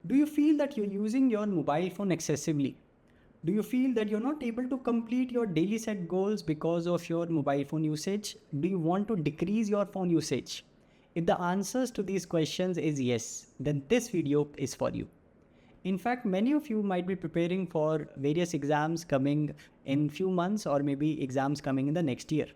Do you feel that you're using your mobile phone excessively? Do you feel that you're not able to complete your daily set goals because of your mobile phone usage? Do you want to decrease your phone usage? If the answers to these questions is yes, then this video is for you. In fact, many of you might be preparing for various exams coming in few months or maybe exams coming in the next year.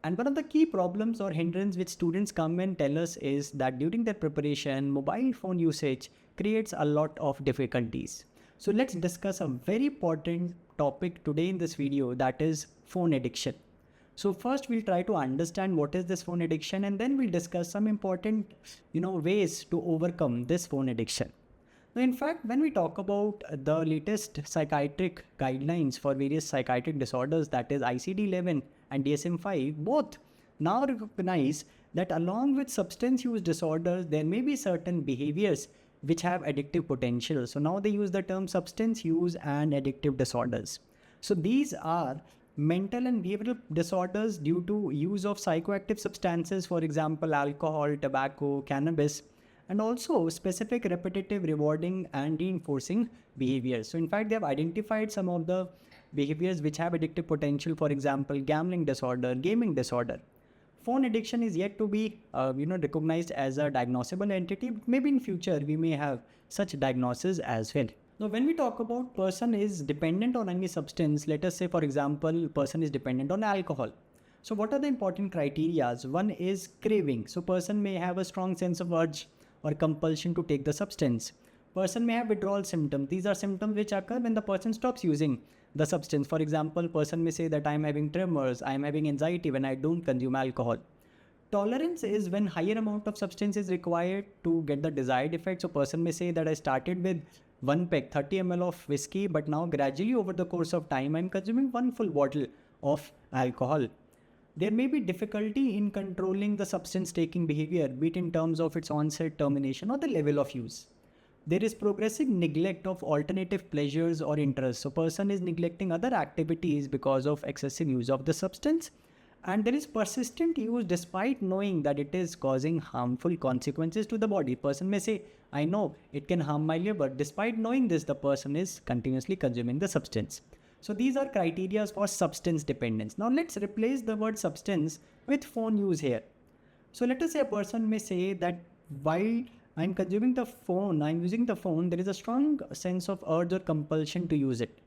And one of the key problems or hindrance which students come and tell us is that during their preparation, mobile phone usage creates a lot of difficulties. So let's discuss a very important topic today in this video, that is phone addiction. So first we'll try to understand what is this phone addiction, and then we'll discuss some important ways to overcome this phone addiction. Now, in fact, when we talk about the latest psychiatric guidelines for various psychiatric disorders, that is ICD-11 and DSM-5, both now recognize that along with substance use disorders, there may be certain behaviors which have addictive potential. So now they use the term substance use and addictive disorders. So these are mental and behavioral disorders due to use of psychoactive substances, for example, alcohol, tobacco, cannabis, and also specific repetitive rewarding and reinforcing behaviors. So in fact, they have identified some of the behaviors which have addictive potential, for example, gambling disorder, gaming disorder. Phone addiction is yet to be recognized as a diagnosable entity. Maybe in future we may have such diagnosis as well. Now, when we talk about person is dependent on any substance, let us say, for example, person is dependent on alcohol. So what are the important criteria? One is craving. So person may have a strong sense of urge or compulsion to take the substance. Person may have withdrawal symptoms. These are symptoms which occur when the person stops using the substance. For example, person may say that I am having tremors, I am having anxiety when I don't consume alcohol. Tolerance is when higher amount of substance is required to get the desired effect. So person may say that I started with 1 peg, 30 ml of whiskey, but now gradually over the course of time, I'm consuming 1 full bottle of alcohol. There may be difficulty in controlling the substance taking behavior, be it in terms of its onset, termination, or the level of use. There is progressive neglect of alternative pleasures or interests. So person is neglecting other activities because of excessive use of the substance. And there is persistent use despite knowing that it is causing harmful consequences to the body. Person may say, I know it can harm my liver. Despite knowing this, the person is continuously consuming the substance. So these are criteria for substance dependence. Now let's replace the word substance with phone use here. So let us say a person may say that while I'm consuming the phone, I'm using the phone, there is a strong sense of urge or compulsion to use it.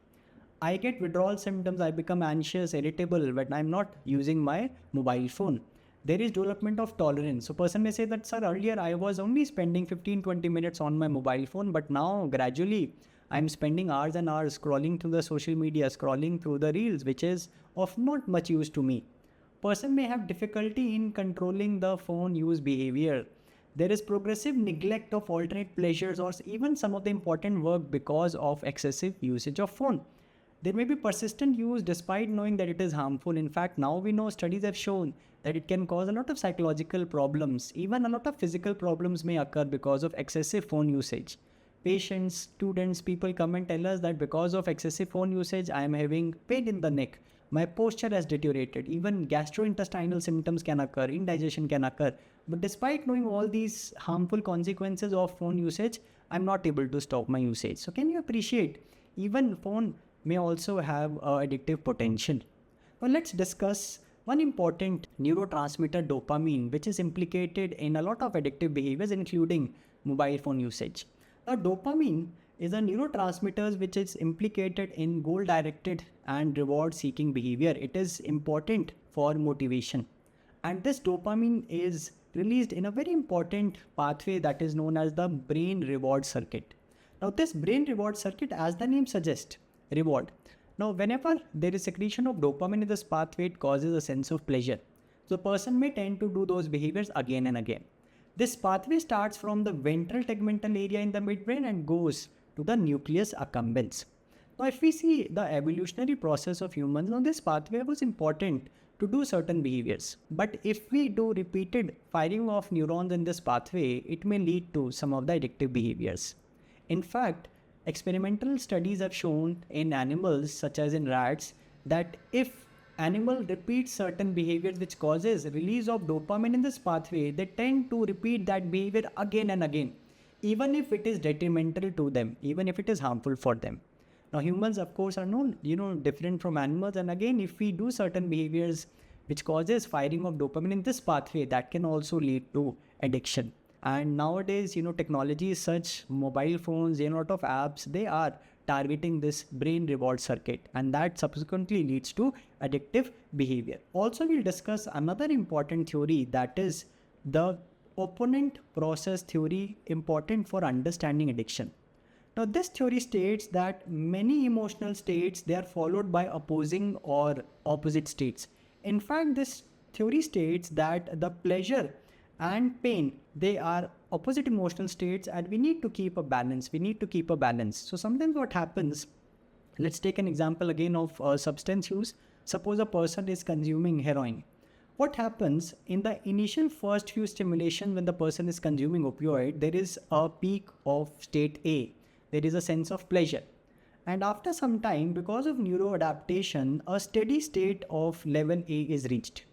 I get withdrawal symptoms, I become anxious, irritable when I'm not using my mobile phone. There is development of tolerance. So person may say that, sir, earlier I was only spending 15-20 minutes on my mobile phone, but now gradually I'm spending hours and hours scrolling through the social media, scrolling through the reels, which is of not much use to me. Person may have difficulty in controlling the phone use behavior. There is progressive neglect of alternate pleasures or even some of the important work because of excessive usage of phone. There may be persistent use despite knowing that it is harmful. In fact, now we know studies have shown that it can cause a lot of psychological problems. Even a lot of physical problems may occur because of excessive phone usage. Patients, students, people come and tell us that because of excessive phone usage, I am having pain in the neck. My posture has deteriorated. Even gastrointestinal symptoms can occur, indigestion can occur. But despite knowing all these harmful consequences of phone usage, I'm not able to stop my usage. So can you appreciate, even phone may also have addictive potential. Now let's discuss one important neurotransmitter, dopamine, which is implicated in a lot of addictive behaviors, including mobile phone usage. Now, dopamine is a neurotransmitter which is implicated in goal-directed and reward-seeking behavior. It is important for motivation. And this dopamine is released in a very important pathway that is known as the brain reward circuit. Now, this brain reward circuit, as the name suggests, reward. Now, whenever there is secretion of dopamine in this pathway, it causes a sense of pleasure. So, a person may tend to do those behaviors again and again. This pathway starts from the ventral tegmental area in the midbrain and goes to the nucleus accumbens. Now, if we see the evolutionary process of humans, now this pathway was important to do certain behaviors. But if we do repeated firing of neurons in this pathway, it may lead to some of the addictive behaviors. In fact, experimental studies have shown in animals such as in rats that if animal repeats certain behaviors which causes release of dopamine in this pathway, they tend to repeat that behavior again and again. even if it is detrimental to them, even if it is harmful for them. Now, humans, of course, are no, different from animals. And again, if we do certain behaviors which causes firing of dopamine in this pathway, that can also lead to addiction. And nowadays, technology is such, mobile phones, a lot of apps, they are targeting this brain reward circuit, and that subsequently leads to addictive behavior. Also, we'll discuss another important theory, that is the opponent process theory, important for understanding addiction. Now, this theory states that many emotional states, they are followed by opposing or opposite states. In fact, this theory states that the pleasure and pain, they are opposite emotional states, and we need to keep a balance. So sometimes what happens, let's take an example again of substance use. Suppose a person is consuming heroin. What happens in the initial first few stimulation when the person is consuming opioid, there is a peak of state A. There is a sense of pleasure. And after some time, because of neuroadaptation, a steady state of level A is reached.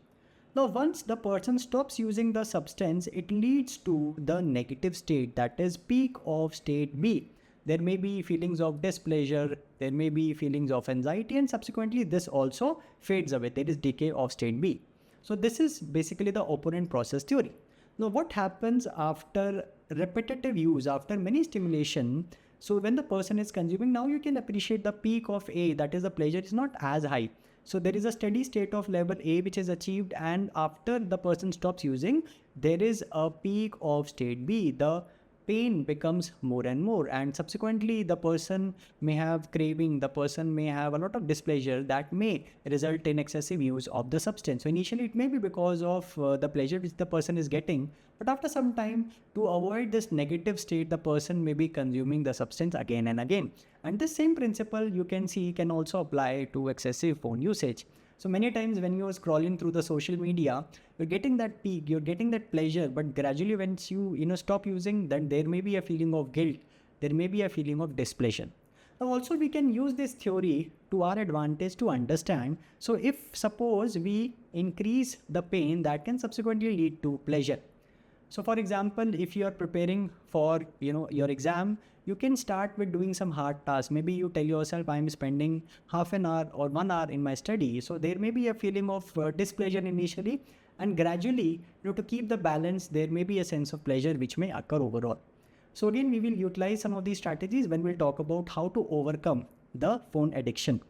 Now, once the person stops using the substance, it leads to the negative state, that is peak of state B. There may be feelings of displeasure, there may be feelings of anxiety, and subsequently this also fades away. There is decay of state B. So this is basically the opponent process theory. Now, what happens after repetitive use, after many stimulation? So when the person is consuming, now you can appreciate the peak of A, that is the pleasure is not as high. So there is a steady state of level A which is achieved, and after the person stops using, there is a peak of state B. The pain becomes more and more, and subsequently the person may have craving, the person may have a lot of displeasure that may result in excessive use of the substance. So initially it may be because of the pleasure which the person is getting, but after some time, to avoid this negative state, the person may be consuming the substance again and again. And this same principle you can see can also apply to excessive phone usage. So many times when you're scrolling through the social media, you're getting that peak, you're getting that pleasure, but gradually once you stop using, then there may be a feeling of guilt, there may be a feeling of displeasure. Now also we can use this theory to our advantage to understand. So if suppose we increase the pain, that can subsequently lead to pleasure. So for example, if you are preparing for your exam, you can start with doing some hard tasks. Maybe you tell yourself, I'm spending half an hour or 1 hour in my study. So there may be a feeling of displeasure initially, and gradually, to keep the balance, there may be a sense of pleasure which may occur overall. So again, we will utilize some of these strategies when we'll talk about how to overcome the phone addiction.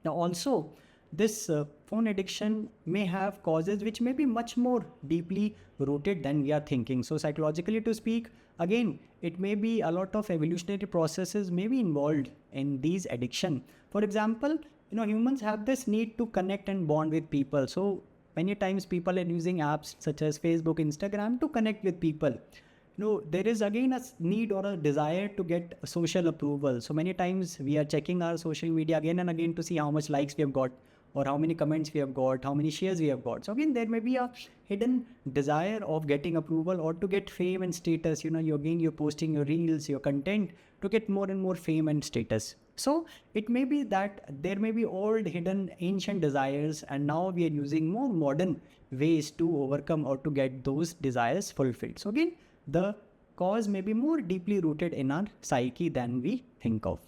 Now also, this phone addiction may have causes which may be much more deeply rooted than we are thinking. So psychologically to speak, again, it may be a lot of evolutionary processes may be involved in these addiction. For example, humans have this need to connect and bond with people. So many times people are using apps such as Facebook, Instagram to connect with people. There is again a need or a desire to get social approval. So many times we are checking our social media again and again to see how much likes we have got, or how many comments we have got, how many shares we have got. So again, there may be a hidden desire of getting approval or to get fame and status. You're posting your reels, your content to get more and more fame and status. So it may be that there may be old, hidden, ancient desires, and now we are using more modern ways to overcome or to get those desires fulfilled. So again, the cause may be more deeply rooted in our psyche than we think of.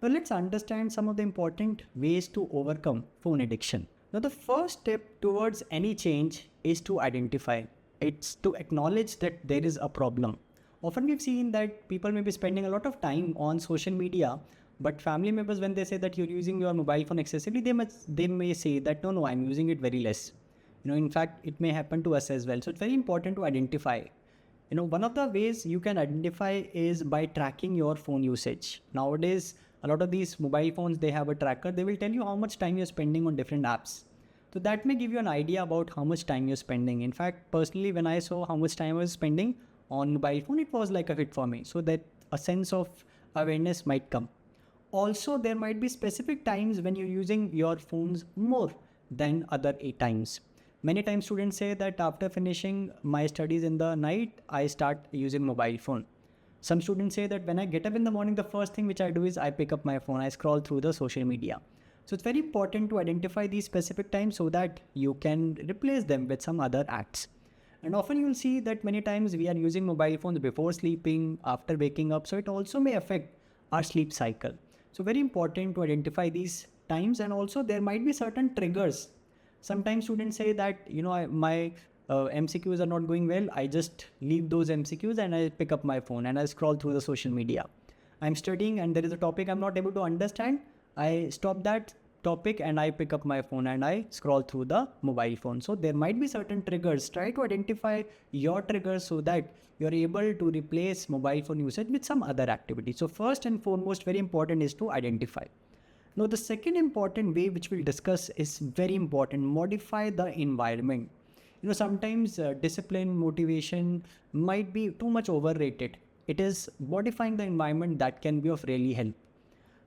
Now let's understand some of the important ways to overcome phone addiction. Now the first step towards any change is to identify. It's to acknowledge that there is a problem. Often we've seen that people may be spending a lot of time on social media, but family members, when they say that you're using your mobile phone excessively, they may say that no, I'm using it very less. In fact, it may happen to us as well. So it's very important to identify. One of the ways you can identify is by tracking your phone usage. Nowadays, a lot of these mobile phones, they have a tracker. They will tell you how much time you're spending on different apps. So that may give you an idea about how much time you're spending. In fact, personally, when I saw how much time I was spending on mobile phone, it was like a hit for me. So that a sense of awareness might come. Also, there might be specific times when you're using your phones more than other 8 times. Many times students say that after finishing my studies in the night, I start using mobile phone. Some students say that when I get up in the morning, the first thing which I do is I pick up my phone, I scroll through the social media. So it's very important to identify these specific times so that you can replace them with some other acts. And often you'll see that many times we are using mobile phones before sleeping, after waking up. So it also may affect our sleep cycle. So very important to identify these times. And also there might be certain triggers. Sometimes students say that, my MCQs are not going well. I just leave those MCQs and I pick up my phone and I scroll through the social media. I'm studying and there is a topic I'm not able to understand. I stop that topic and I pick up my phone and I scroll through the mobile phone. So there might be certain triggers. Try to identify your triggers so that you're able to replace mobile phone usage with some other activity. So first and foremost, very important is to identify. Now the second important way which we'll discuss is very important. Modify the environment. Sometimes discipline, motivation might be too much overrated. It is modifying the environment that can be of really help.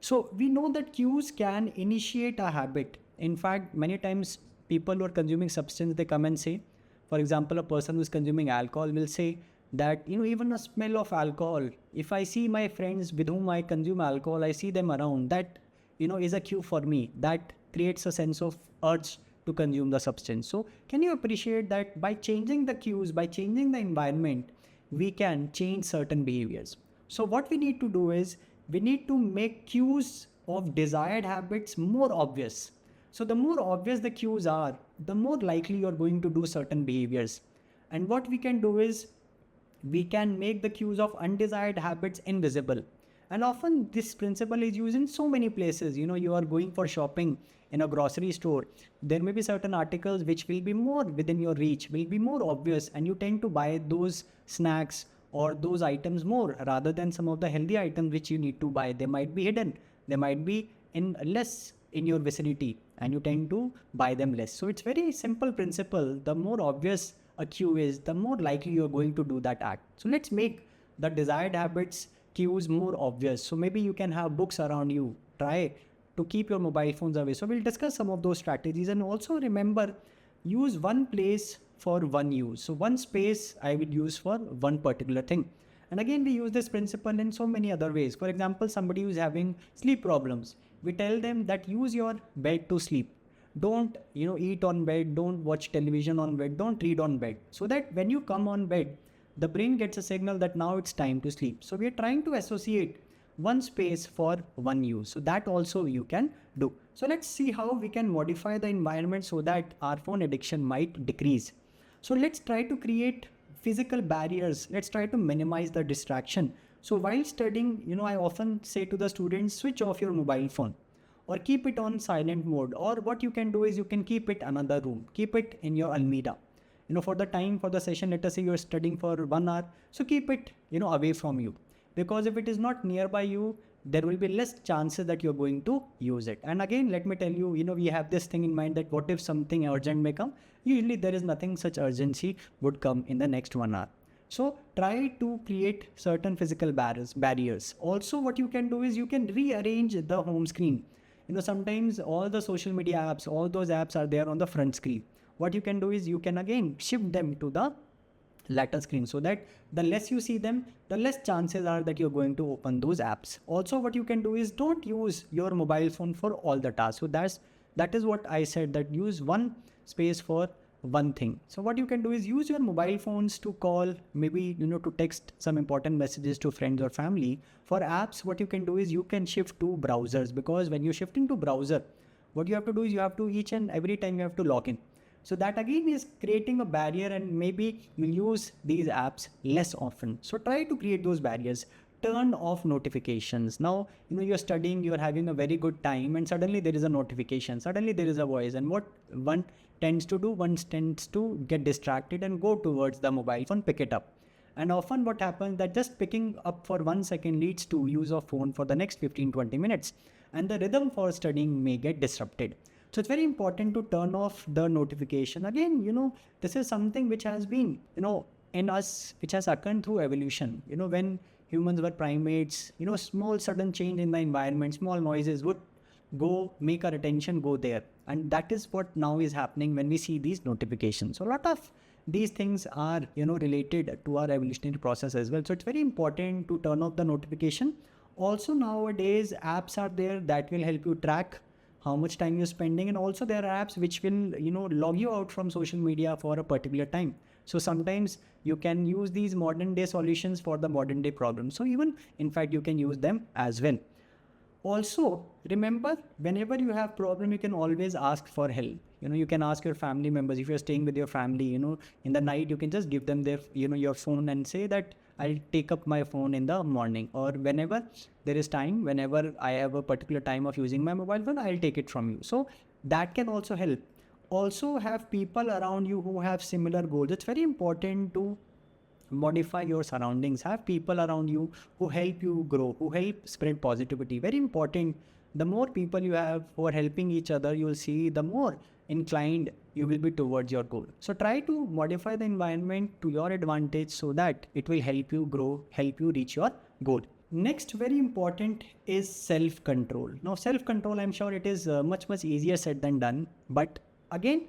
So we know that cues can initiate a habit. In fact, many times people who are consuming substance, they come and say, for example, a person who is consuming alcohol will say that, even a smell of alcohol, if I see my friends with whom I consume alcohol, I see them around, that, is a cue for me. That creates a sense of urge to consume the substance. So can you appreciate that by changing the cues, by changing the environment, we can change certain behaviors. So what we need to do is, we need to make cues of desired habits more obvious. So the more obvious the cues are, the more likely you're going to do certain behaviors. And what we can do is, we can make the cues of undesired habits invisible. And often this principle is used in so many places. You are going for shopping in a grocery store. There may be certain articles which will be more within your reach, will be more obvious, and you tend to buy those snacks or those items more rather than some of the healthy items which you need to buy. They might be hidden. They might be less in your vicinity and you tend to buy them less. So it's very simple principle. The more obvious a cue is, the more likely you're going to do that act. So let's make the desired habits cues more obvious. So maybe you can have books around you. Try to keep your mobile phones away. So we'll discuss some of those strategies, and also remember, use one place for one use. So one space I will use for one particular thing. And again, we use this principle in so many other ways. For example, somebody who's having sleep problems, we tell them that use your bed to sleep. Don't, eat on bed, don't watch television on bed, don't read on bed. So that when you come on bed, the brain gets a signal that now it's time to sleep. So we are trying to associate one space for one use. So that also you can do. So let's see how we can modify the environment so that our phone addiction might decrease. So let's try to create physical barriers. Let's try to minimize the distraction. So while studying, I often say to the students, switch off your mobile phone or keep it on silent mode. Or what you can do is you can keep it another room, keep it in your almirah. For the time, for the session, let us say you're studying for 1 hour. So keep it, away from you. Because if it is not nearby you, there will be less chances that you're going to use it. And again, let me tell you, we have this thing in mind that what if something urgent may come? Usually there is nothing such urgency would come in the next 1 hour. So try to create certain physical barriers. Also, what you can do is you can rearrange the home screen. Sometimes all the social media apps, all those apps are there on the front screen. What you can do is you can again shift them to the latter screen, so that the less you see them, the less chances are that you're going to open those apps. Also, what you can do is don't use your mobile phone for all the tasks. So that is what I said, that use one space for one thing. So what you can do is use your mobile phones to call, maybe, to text some important messages to friends or family. For apps, what you can do is you can shift to browsers, because when you're shifting to browser, what you have to do is you have to each and every time you have to log in. So that again is creating a barrier, and maybe you'll use these apps less often. So try to create those barriers. Turn off notifications. Now, you're studying, you're having a very good time, and suddenly there is a notification, suddenly there is a voice, and what one tends to do, one tends to get distracted and go towards the mobile phone, pick it up. And often what happens that just picking up for 1 second leads to use of phone for the next 15-20 minutes, and the rhythm for studying may get disrupted. So it's very important to turn off the notification. Again, this is something which has been, in us, which has occurred through evolution. When humans were primates, small sudden change in the environment, small noises would make our attention go there. And that is what now is happening when we see these notifications. So a lot of these things are, related to our evolutionary process as well. So it's very important to turn off the notification. Also nowadays, apps are there that will help you track how much time you're spending, and also there are apps which will, log you out from social media for a particular time. So sometimes you can use these modern day solutions for the modern day problems. So even in fact, you can use them as well. Also, remember, whenever you have problem, you can always ask for help. You can ask your family members. If you're staying with your family, in the night, you can just give them their, your phone and say that I'll take up my phone in the morning, or whenever there is time, whenever I have a particular time of using my mobile phone, I'll take it from you. So that can also help. Also have people around you who have similar goals. It's very important to modify your surroundings. Have people around you who help you grow, who help spread positivity. Very important. The more people you have who are helping each other, you will see the more inclined you will be towards your goal. So try to modify the environment to your advantage so that it will help you grow, help you reach your goal. Next, very important is self-control. Now, self-control, I'm sure it is much easier said than done. But again,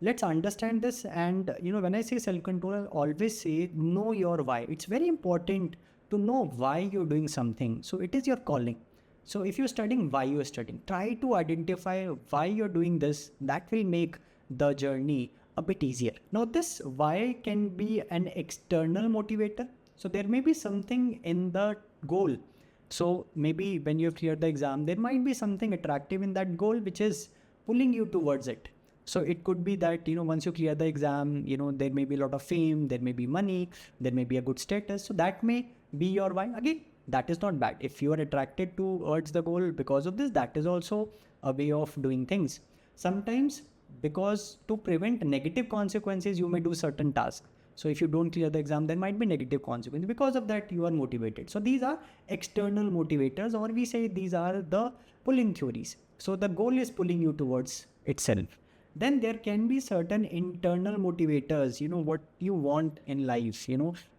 let's understand this. And when I say self-control, I always say know your why. It's very important to know why you're doing something. So it is your calling. So if you're studying, why you're studying, try to identify why you're doing this. That will make the journey a bit easier. Now this why can be an external motivator. So there may be something in the goal. So maybe when you've cleared the exam, there might be something attractive in that goal which is pulling you towards it. So it could be that, once you clear the exam, there may be a lot of fame, there may be money, there may be a good status. So that may be your why. Again, that is not bad. If you are attracted towards the goal because of this, that is also a way of doing things. Sometimes because to prevent negative consequences, you may do certain tasks. So if you don't clear the exam, there might be negative consequences. Because of that, you are motivated. So these are external motivators, or we say these are the pulling theories. So the goal is pulling you towards itself. Then there can be certain internal motivators, what you want in life,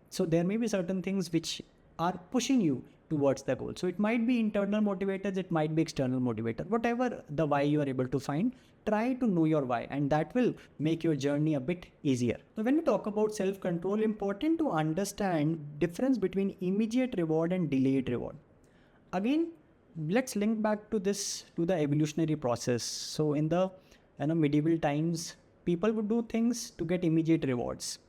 So there may be certain things which are pushing you towards the goal. So it might be internal motivators, it might be external motivator. Whatever the why you are able to find, try to know your why, and that will make your journey a bit easier. So when we talk about self-control, important to understand difference between immediate reward and delayed reward. Again, let's link back to this, to the evolutionary process. So in the medieval times, people would do things to get immediate rewards.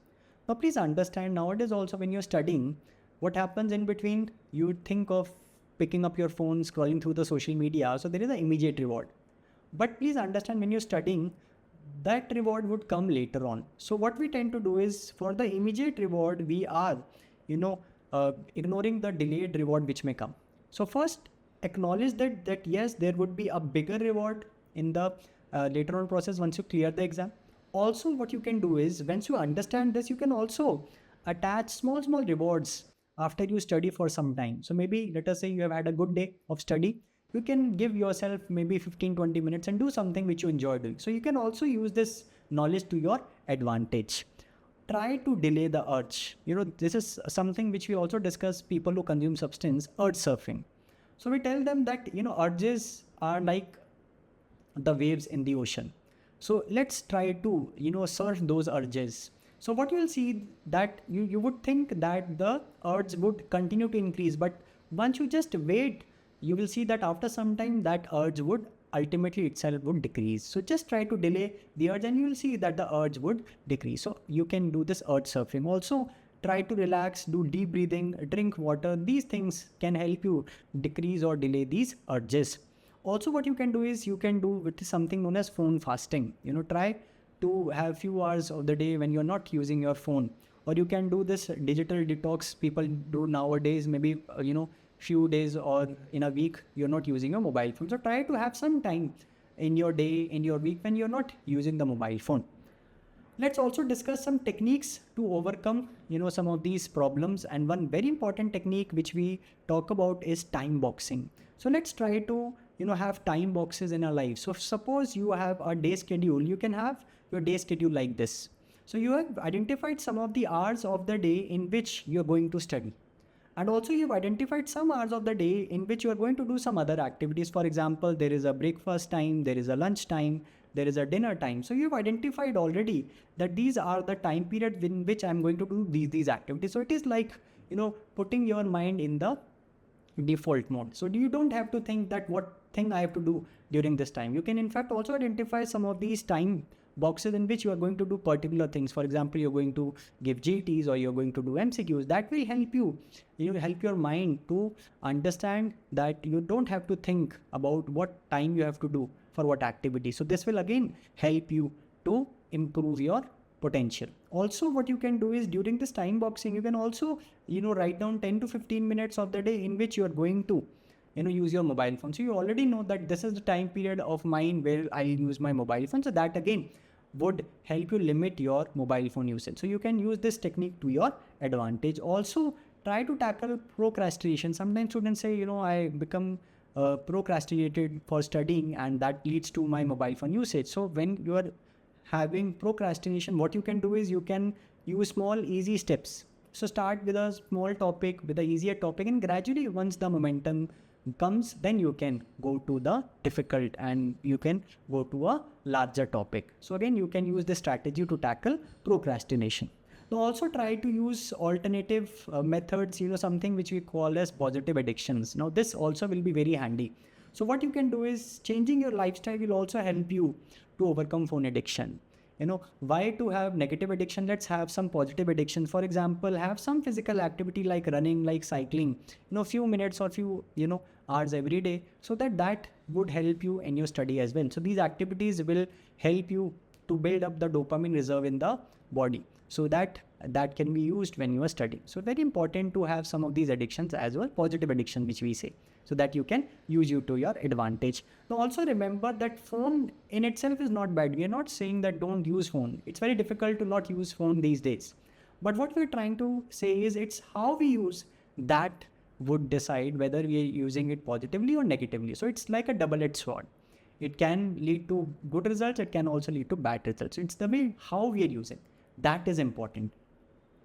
Now please understand, nowadays also when you're studying, what happens in between, you think of picking up your phone, scrolling through the social media. So there is an immediate reward. But please understand, when you're studying, that reward would come later on. So what we tend to do is, for the immediate reward, we are, ignoring the delayed reward which may come. So first, acknowledge that yes, there would be a bigger reward in the later on process once you clear the exam. Also, what you can do is, once you understand this, you can also attach small rewards after you study for some time. So maybe let us say you have had a good day of study. You can give yourself maybe 15-20 minutes and do something which you enjoy doing. So you can also use this knowledge to your advantage. Try to delay the urge. This is something which we also discuss, people who consume substance, urge surfing. So we tell them that, urges are like the waves in the ocean. So let's try to, surf those urges. So what you will see that you would think that the urge would continue to increase, but once you just wait, you will see that after some time that urge would ultimately itself would decrease. So just try to delay the urge and you will see that the urge would decrease. So you can do this urge surfing. Also try to relax, do deep breathing, drink water. These things can help you decrease or delay these urges. Also what you can do is, you can do with something known as phone fasting. Try to have few hours of the day when you're not using your phone, or you can do this digital detox people do nowadays, maybe few days or in a week you're not using your mobile phone. So try to have some time in your day, in your week, when you're not using the mobile phone. Let's also discuss some techniques to overcome some of these problems, and one very important technique which we talk about is time boxing. So let's try to have time boxes in our life. So suppose you have a day schedule, you can have your day schedule like this. So you have identified some of the hours of the day in which you're going to study. And also you've identified some hours of the day in which you are going to do some other activities. For example, there is a breakfast time, there is a lunch time, there is a dinner time. So you've identified already that these are the time period in which I'm going to do these activities. So it is like, putting your mind in the default mode. So you don't have to think that what thing I have to do during this time. You can in fact also identify some of these time boxes in which you are going to do particular things. For example, you're going to give GTs or you're going to do MCQs. That will help you, help your mind to understand that you don't have to think about what time you have to do for what activity. So this will again help you to improve your potential. Also, what you can do is during this time boxing, you can also, write down 10 to 15 minutes of the day in which you are going to, use your mobile phone. So you already know that this is the time period of mine where I use my mobile phone. So that again would help you limit your mobile phone usage. So you can use this technique to your advantage. Also, try to tackle procrastination. Sometimes students say, I become procrastinated for studying and that leads to my mobile phone usage. So when you are having procrastination, what you can do is you can use small easy steps. So start with a small topic, with an easier topic, and gradually once the momentum comes, then you can go to the difficult and you can go to a larger topic. So again, you can use this strategy to tackle procrastination. Now also try to use alternative methods, something which we call as positive addictions. Now this also will be very handy. So what you can do is changing your lifestyle will also help you to overcome phone addiction. Why to have negative addiction? Let's have some positive addiction. For example, have some physical activity like running, like cycling, few minutes or few, hours every day, so that would help you in your study as well. So these activities will help you to build up the dopamine reserve in the body, so that can be used when you are studying. So very important to have some of these addictions as well, positive addiction which we say, so that you can use you to your advantage. Now also remember that phone in itself is not bad. We are not saying that don't use phone. It's very difficult to not use phone these days. But what we're trying to say is it's how we use that would decide whether we are using it positively or negatively. So it's like a double-edged sword. It can lead to good results. It can also lead to bad results. So it's the way how we are using. That is important.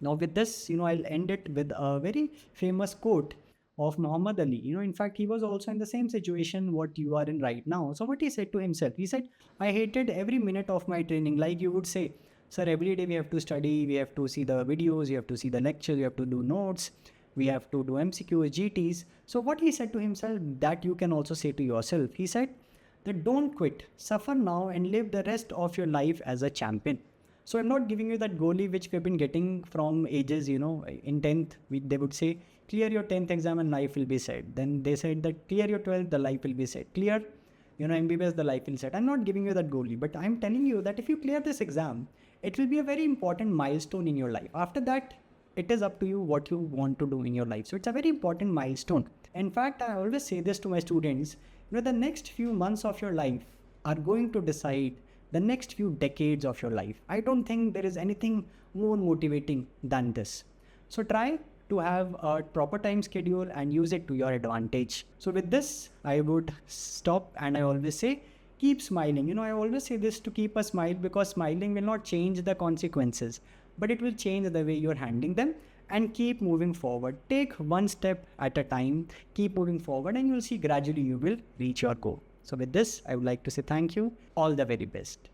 Now with this, I'll end it with a very famous quote of Muhammad Ali. In fact, he was also in the same situation what you are in right now. So what he said to himself, he said, I hated every minute of my training. Like you would say, sir, every day we have to study, we have to see the videos, you have to see the lectures, you have to do notes, we have to do MCQs, GTs. So what he said to himself, that you can also say to yourself. He said that don't quit, suffer now and live the rest of your life as a champion. So I'm not giving you that goalie which we've been getting from ages, in 10th, they would say, clear your 10th exam and life will be set. Then they said that clear your 12th, the life will be set. Clear, MBBS, the life will set. I'm not giving you that goalie, but I'm telling you that if you clear this exam, it will be a very important milestone in your life. After that, it is up to you what you want to do in your life. So it's a very important milestone. In fact, I always say this to my students, the next few months of your life are going to decide the next few decades of your life. I don't think there is anything more motivating than this. So try to have a proper time schedule and use it to your advantage. So with this, I would stop, and I always say, keep smiling. I always say this to keep a smile, because smiling will not change the consequences, but it will change the way you're handling them. And keep moving forward. Take one step at a time, keep moving forward, and you'll see gradually you will reach your goal. So with this, I would like to say thank you. All the very best.